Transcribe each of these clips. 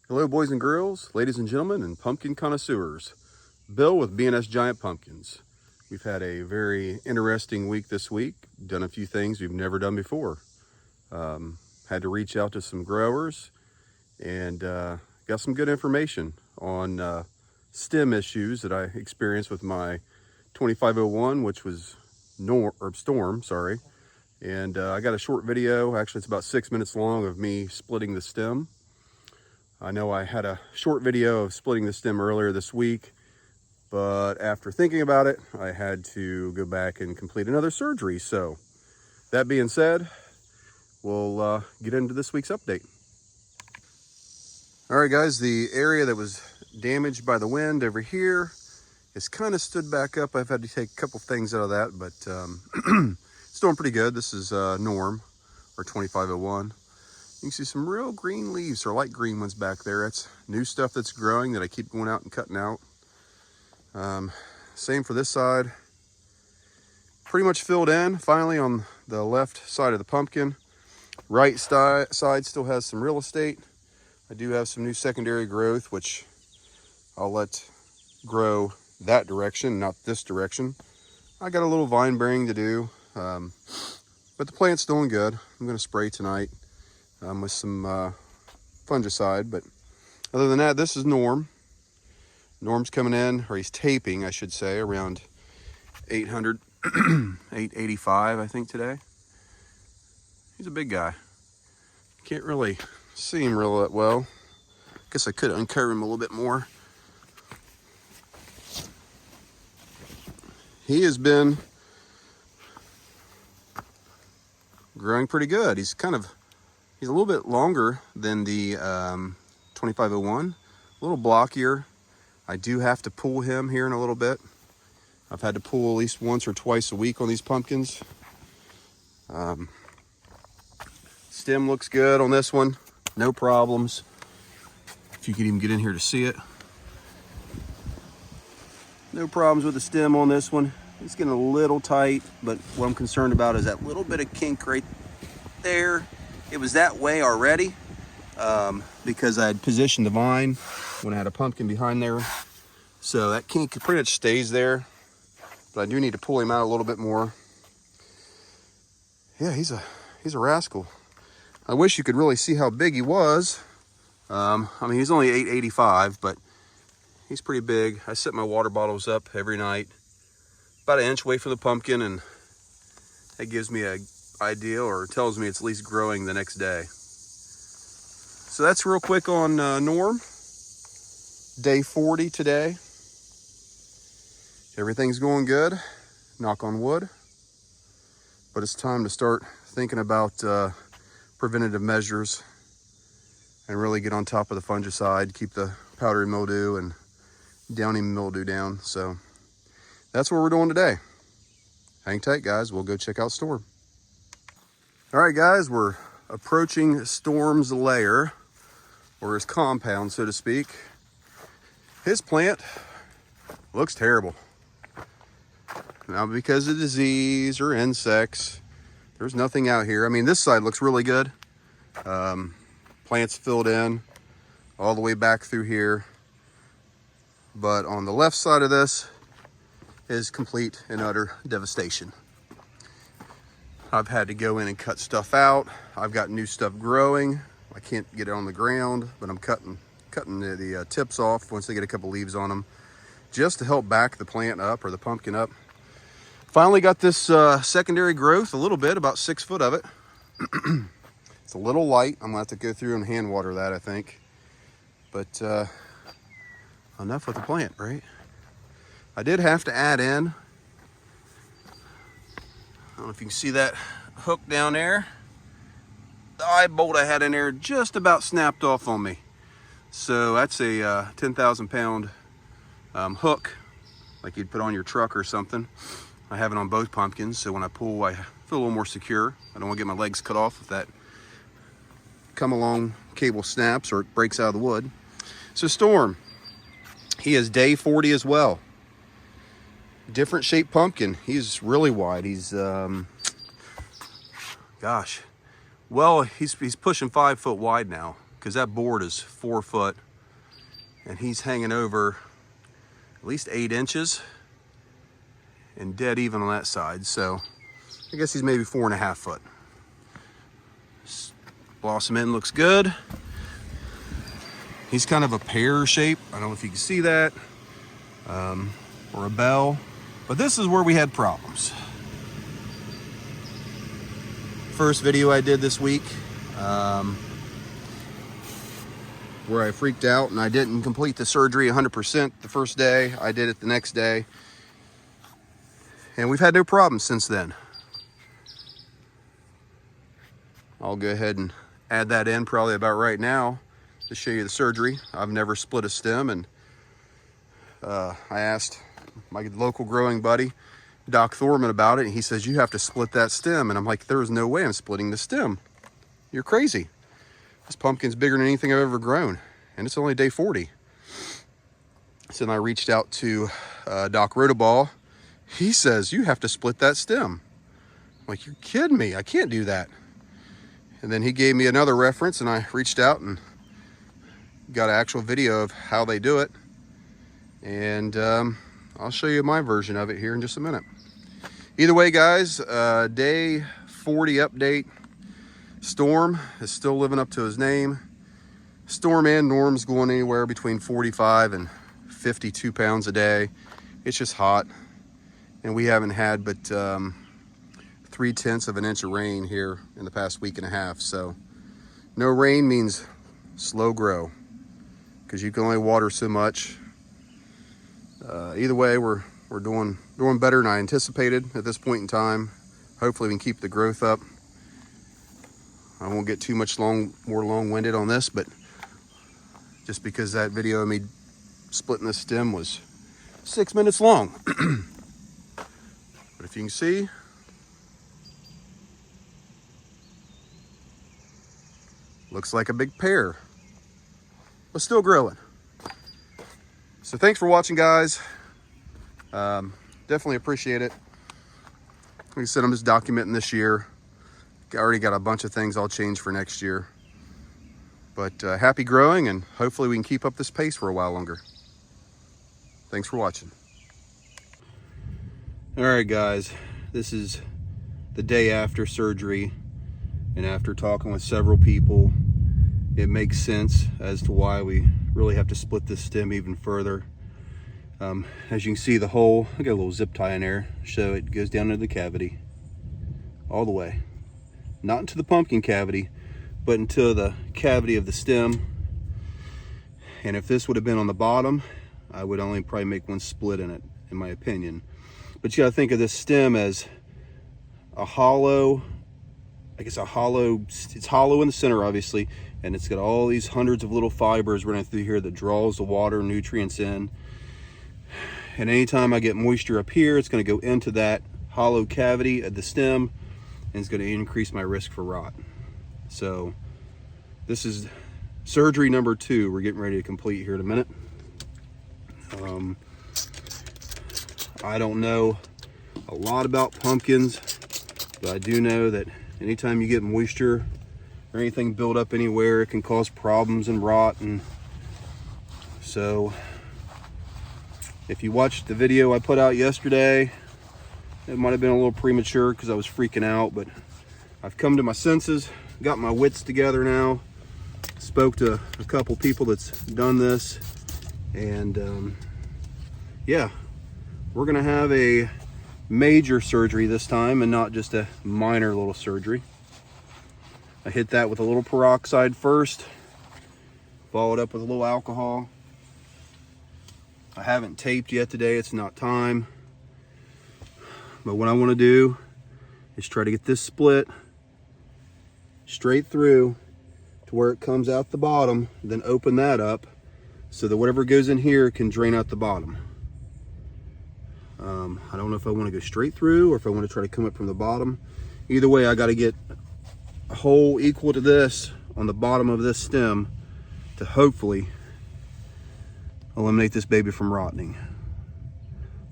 Hello boys and girls, ladies and gentlemen, and pumpkin connoisseurs. Bill with B&S Giant Pumpkins. We've had a very interesting week this week. Done a few things we've never done before. Had to reach out to some growers and got some good information on stem issues that I experienced with my 2501, which was Storm, sorry. And I got a short video, actually it's about 6 minutes long, of me splitting the stem. I know I had a short video of splitting the stem earlier this week, but after thinking about it, I had to go back and complete another surgery. So that being said, we'll get into this week's update. All right, guys, the area that was damaged by the wind over here is kind of stood back up. I've had to take a couple things out of that, but it's doing pretty good. This is Norm, or 2501. You can see some real green leaves, or light green ones back there. It's new stuff that's growing that I keep going out and cutting out. Same for this side. Pretty much filled in finally on the left side of the pumpkin. Right side still has some real estate. I do have some new secondary growth, which I'll let grow that direction, not this direction. I got a little vine bearing to do, but the plant's doing good. I'm going to spray tonight with some fungicide, but other than that, this is Norm. Norm's coming in, or he's taping, I should say, around 800, 885, I think, today. He's a big guy. Can't really see him real that well. Guess I could uncover him a little bit more. He has been growing pretty good. He's a little bit longer than the 2501, a little blockier. I do have to pull him here in a little bit. I've had to pull at least once or twice a week on these pumpkins. Stem looks good on this one, no problems. If you could even get in here to see it. No problems with the stem on this one. It's getting a little tight, but what I'm concerned about is that little bit of kink right there. It was that way already because I had positioned the vine when I had a pumpkin behind there. So that kink pretty much stays there, but I do need to pull him out a little bit more. Yeah, he's a rascal. I wish you could really see how big he was. I mean, he's only 885, but he's pretty big. I set my water bottles up every night, about 1 inch away from the pumpkin, and that gives me an idea, or tells me it's at least growing the next day. So that's real quick on Norm. Day 40 today. Everything's going good, knock on wood. But it's time to start thinking about preventative measures and really get on top of the fungicide, keep the powdery mildew and downy mildew down. So that's what we're doing today. Hang tight, guys. We'll go check out Storm. All right, guys, we're approaching Storm's lair, or his compound, so to speak. His plant looks terrible. Not because of disease or insects. There's nothing out here. I mean, this side looks really good. Plants filled in all the way back through here. But on the left side of this is complete and utter devastation. I've had to go in and cut stuff out. I've got new stuff growing. I can't get it on the ground, but I'm cutting the tips off once they get a couple leaves on them, just to help back the plant up, or the pumpkin up. Finally got this secondary growth a little bit, about 6 foot of it. It's a little light. I'm gonna have to go through and hand water that, I think. But enough with the plant, right? I did have to add in, I don't know if you can see that hook down there. The eye bolt I had in there just about snapped off on me. So that's a 10,000 pound hook, like you'd put on your truck or something. I have it on both pumpkins, so when I pull, I feel a little more secure. I don't want to get my legs cut off if that come along cable snaps or it breaks out of the wood. So Storm, he is day 40 as well. Different shaped pumpkin. He's really wide. He's gosh, well, he's pushing 5 foot wide now, because that board is 4 foot and he's hanging over at least 8 inches and dead even on that side. So I guess he's maybe 4.5 foot. Blossom end looks good. He's kind of a pear shape. I don't know if you can see that, or a bell, but this is where we had problems. First video I did this week, where I freaked out and I didn't complete the surgery 100% the first day. I did it the next day. And we've had no problems since then. I'll go ahead and add that in probably about right now to show you the surgery. I've never split a stem, and I asked my local growing buddy, Doc Thorman, about it, and he says, you have to split that stem. And I'm like, there is no way I'm splitting the stem. You're crazy. This pumpkin's bigger than anything I've ever grown, and it's only day 40. So then I reached out to Doc Rotaball. He says, you have to split that stem. I'm like, you're kidding me. I can't do that. And then he gave me another reference, and I reached out and got an actual video of how they do it. And I'll show you my version of it here in just a minute. Either way, guys, day 40 update. Storm is still living up to his name. Storm and Norm's going anywhere between 45 and 52 pounds a day. It's just hot. And we haven't had but 0.3 of an inch of rain here in the past week and a half. So no rain means slow grow, because you can only water so much. Either way, we're doing better than I anticipated at this point in time. Hopefully we can keep the growth up. I won't get too much more long-winded on this, but just because that video of me splitting the stem was 6 minutes long. But if you can see, looks like a big pear, but still growing. So thanks for watching, guys. Definitely appreciate it. Like I said, I'm just documenting this year. I already got a bunch of things I'll change for next year. But happy growing, and hopefully we can keep up this pace for a while longer. Thanks for watching. All right, guys, this is the day after surgery, and after talking with several people, it makes sense as to why we really have to split this stem even further. As you can see, the hole, I got a little zip tie in there, so it goes down into the cavity all the way. Not into the pumpkin cavity, but into the cavity of the stem. And if this would have been on the bottom, I would only probably make one split in it, in my opinion. But you gotta think of this stem as a hollow, I guess it's hollow in the center, obviously, and it's got all these hundreds of little fibers running through here that draws the water and nutrients in. And anytime I get moisture up here, it's gonna go into that hollow cavity of the stem, and it's gonna increase my risk for rot. So this is surgery number 2 we're getting ready to complete here in a minute. I don't know a lot about pumpkins, but I do know that anytime you get moisture or anything build up anywhere, it can cause problems and rot. And so if you watched the video I put out yesterday, it might have been a little premature because I was freaking out, but I've come to my senses, got my wits together now, spoke to a couple people that's done this, and yeah, we're gonna have a major surgery this time and not just a minor little surgery. I hit that with a little peroxide first, followed up with a little alcohol. I haven't taped yet today, it's not time. But what I want to do is try to get this split straight through to where it comes out the bottom, then open that up so that whatever goes in here can drain out the bottom. I don't know if I want to go straight through or if I want to try to come up from the bottom. Either way, I got to get a hole equal to this on the bottom of this stem to hopefully eliminate this baby from rotting.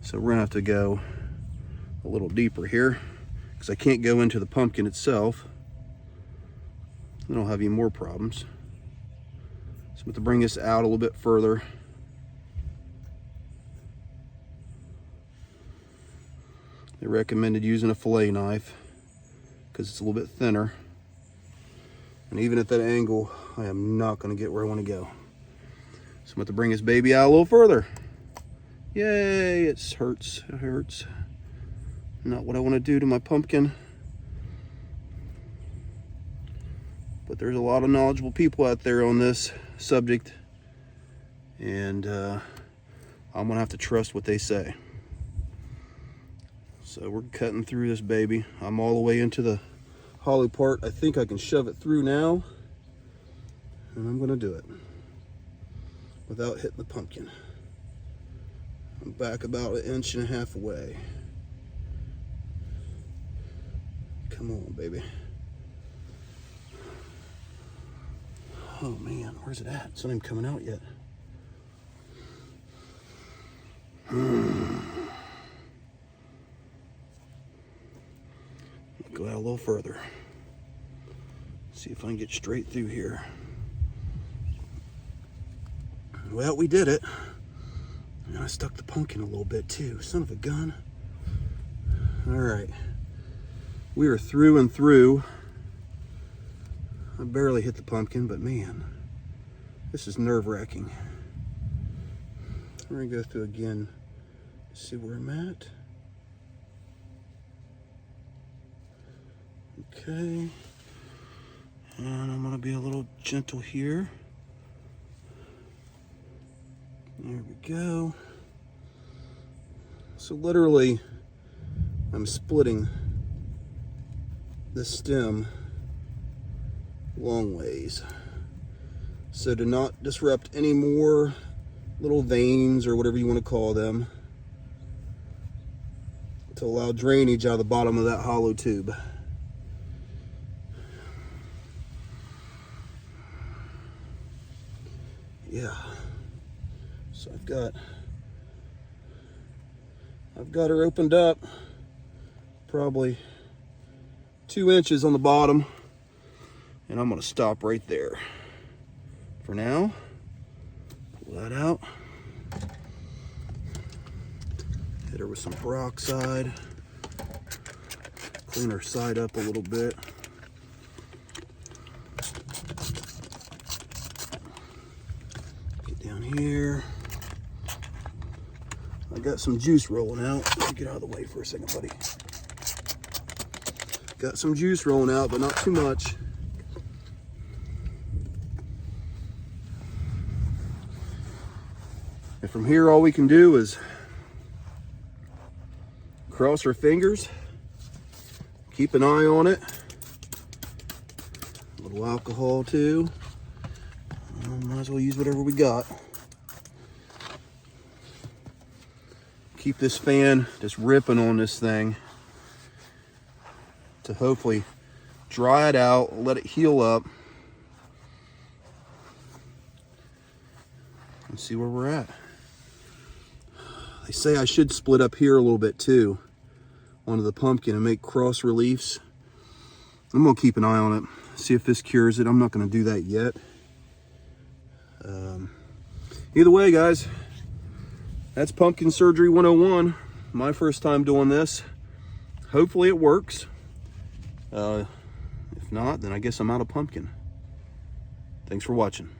So we're gonna have to go a little deeper here because I can't go into the pumpkin itself. Then I'll have even more problems. I'm going to bring this out a little bit further. They recommended using a fillet knife because it's a little bit thinner. And even at that angle, I am not going to get where I want to go. So I'm going to bring this baby out a little further. Yay, it hurts. It hurts. Not what I want to do to my pumpkin. But there's a lot of knowledgeable people out there on this subject. And I'm going to have to trust what they say. So we're cutting through this baby. I'm all the way into the hollow part. I think I can shove it through now. And I'm going to do it without hitting the pumpkin. I'm back about 1.5 inches away. Come on, baby. Oh man, where's it at? It's not even coming out yet. Go out a little further. See if I can get straight through here. Well, we did it. And I stuck the pumpkin a little bit too. Son of a gun. All right. We are through and through. I barely hit the pumpkin, but man, this is nerve-wracking. We're gonna go through again, see where I'm at. Okay. And I'm gonna be a little gentle here. There we go. So literally, I'm splitting the stem long ways. So to not disrupt any more little veins or whatever you want to call them, to allow drainage out of the bottom of that hollow tube. Yeah. So I've got her opened up probably 2 inches on the bottom, and I'm going to stop right there for now. Pull that out, hit her with some peroxide, clean her side up a little bit. Get down here. I got some juice rolling out. Get out of the way for a second, buddy. Got some juice rolling out, but not too much. And from here, all we can do is cross our fingers, keep an eye on it. A little alcohol too. Might as well use whatever we got. Keep this fan just ripping on this thing to hopefully dry it out, let it heal up, and see where we're at. They say I should split up here a little bit too onto the pumpkin and make cross reliefs. I'm gonna keep an eye on it, see if this cures it. I'm not gonna do that yet. Either way, guys, that's Pumpkin Surgery 101. My first time doing this. Hopefully it works. If not, then I guess I'm out of pumpkin. Thanks for watching.